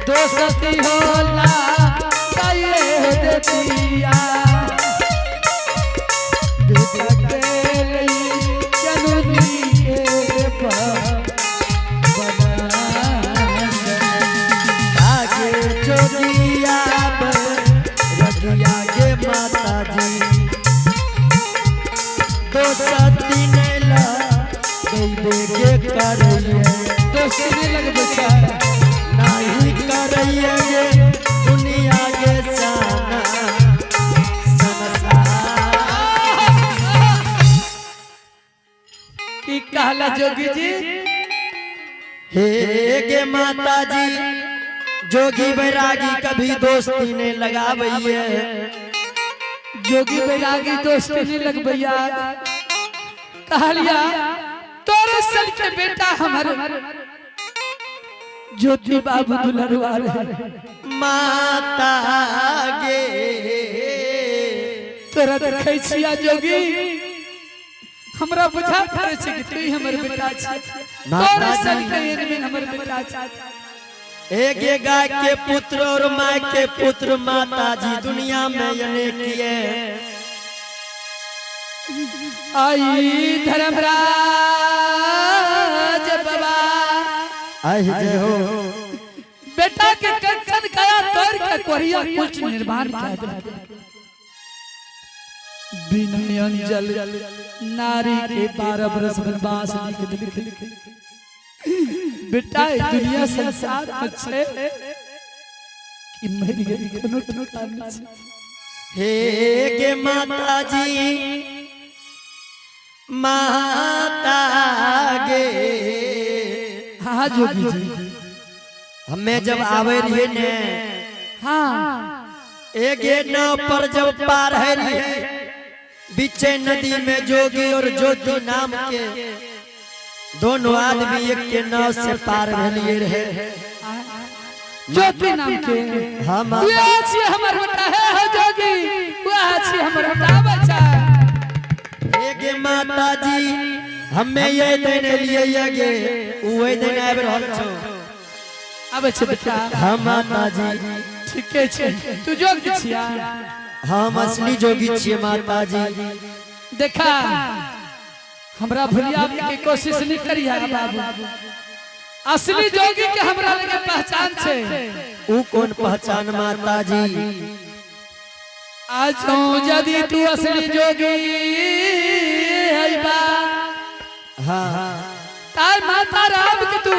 दोस्ती होला देतिया आगे जोगिया रखिया गे माता जी दोस्ती ने लगे करिए दोस्ती ने लग बेचारा नहीं करिए गे दुनिया के साना की कहला जोगी जी हे गे माता जी जोगी बैरागी कभी दोस्ती ने लगाबैया जोगी बैरागी दोस्ती ने लगबैया कहलिया तोरे सन के बेटा हमारे ज्योति बाबू दुलरवा माता गे तोरा देखै छिया जोगी हमरा बुझा पड़े छै कि तू हमर बेटा छै तोरे सन के एनमिन हमर बेटा छै एक गाय के पुत्र और माँ के पुत्र माता जी दुनिया में अनेक किए आई धर्मराज बाबा आई जय हो बेटा के कंचन काया तोड़ के कोरिया कुछ निर्माण किया बिना अंजल नारी के 12 बरस वनवास लिख बेटा दुनिया संसार अच्छे कि मेरी कोनो कारण हे गे माता जी माता गे हाँ जोगी जी हमें जब आवे रहिए ने हाँ एक नाव पर जब पार है रहिए बीचे नदी में जोगी और ज्योति नाम के दोनों आदमी एक के नाव से पार रहिए रहे ज्योति नाम के हम हमर बेटा है हो जोगी वो अच्छी हमर बेटा बच्चा एक माता जी हमें ये देने लिए ये ओए देने आबि रहल छौ आबे छै बेटा हां माता जी ठीके छै तू जोगी छिया हम असली जोगी छियै माता जी देखा हमरा भुलिया के कोशिश नहीं करिया बाबू असली जोगी के हमरा लगे पहचान छै ऊ कौन पहचान माता जी आज यदि तू असली जोगी हाँ तार माता राम के तू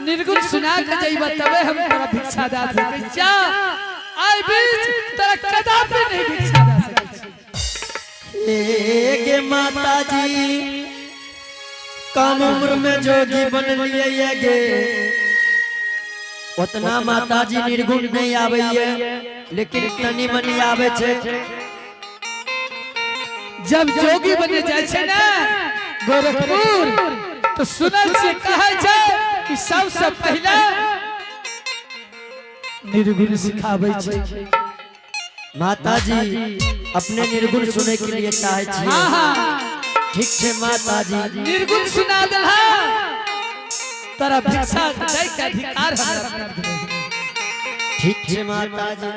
निर्गुण सुना के जाइबा तबे हम तोरा भिक्षा दे सकै छी आई बीच तोरा कदापि नहीं भिक्षा दे सकै छी गे माता जी कम उम्र में जोगी बन लिए गे उतना माता जी निर्गुण नहीं आबैया लेकिन तनी मनी आवे छे जब जोगी बने जाय छे ना गोरखपुर तो सुनल से कहे छे कि सबसे पहले निर्गुण सिखाबै छे माता जी अपने निर्गुण सुने के लिए चाहे छी हां हां ठीक छे माता जी निर्गुण सुना देला तोरा भिक्षा दै के अधिकार हमरा ठीक छे माता जी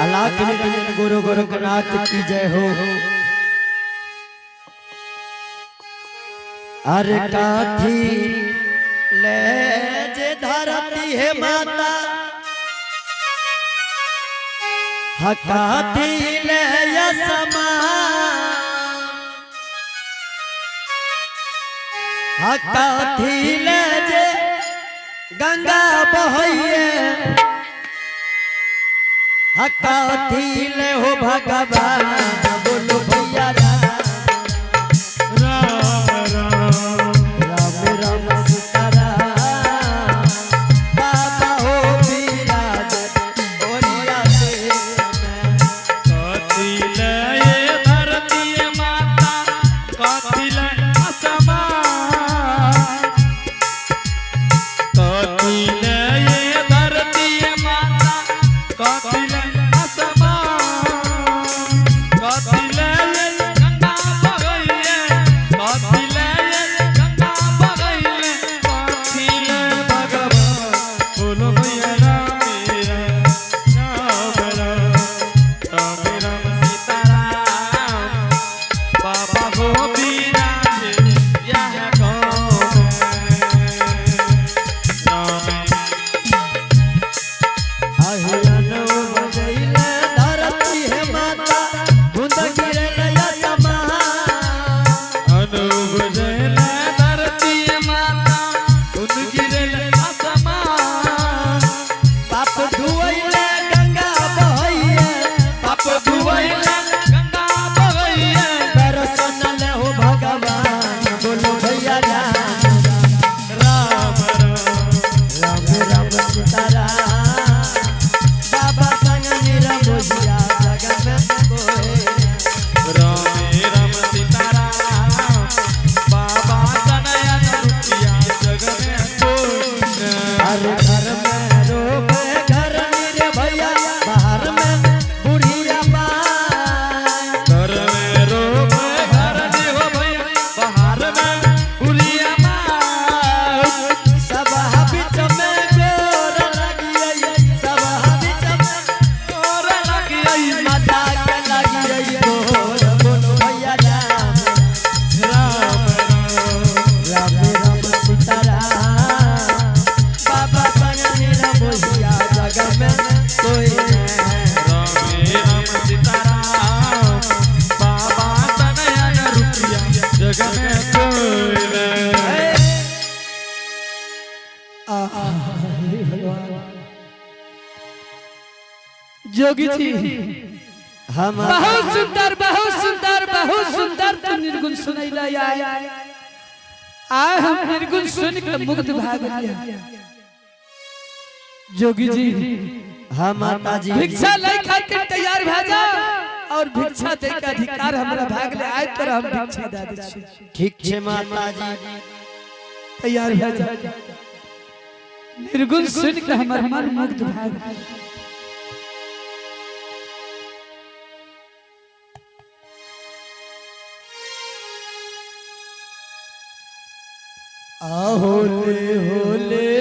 अलाख निरंजन गुरु गोरखनाथ की जय हो अरे काठी ले जे धरती है माता हकाठी ले यसमा हकाठी ले जे गंगा बहैये हकाठी ले हो भगवान बोलो भैया कतिले ये धरती माता कतिले आसमान जोगी जी हम बहुत सुंदर बहुत सुंदर बहुत सुंदर तू निर्गुण सुनैला आय हम निर्गुण सुन के मुग्ध भाग गया जोगी जी हाँ माता जी भिक्षा ले खातिर तैयार भ जा और भिक्षा दे के अधिकार हमरा भाग ले आय तर हम भिक्षा दे दै छी ठीक छे माता जी तैयार भ जा निर्गुण सुन के हमर मन मुग्ध भाग होले होले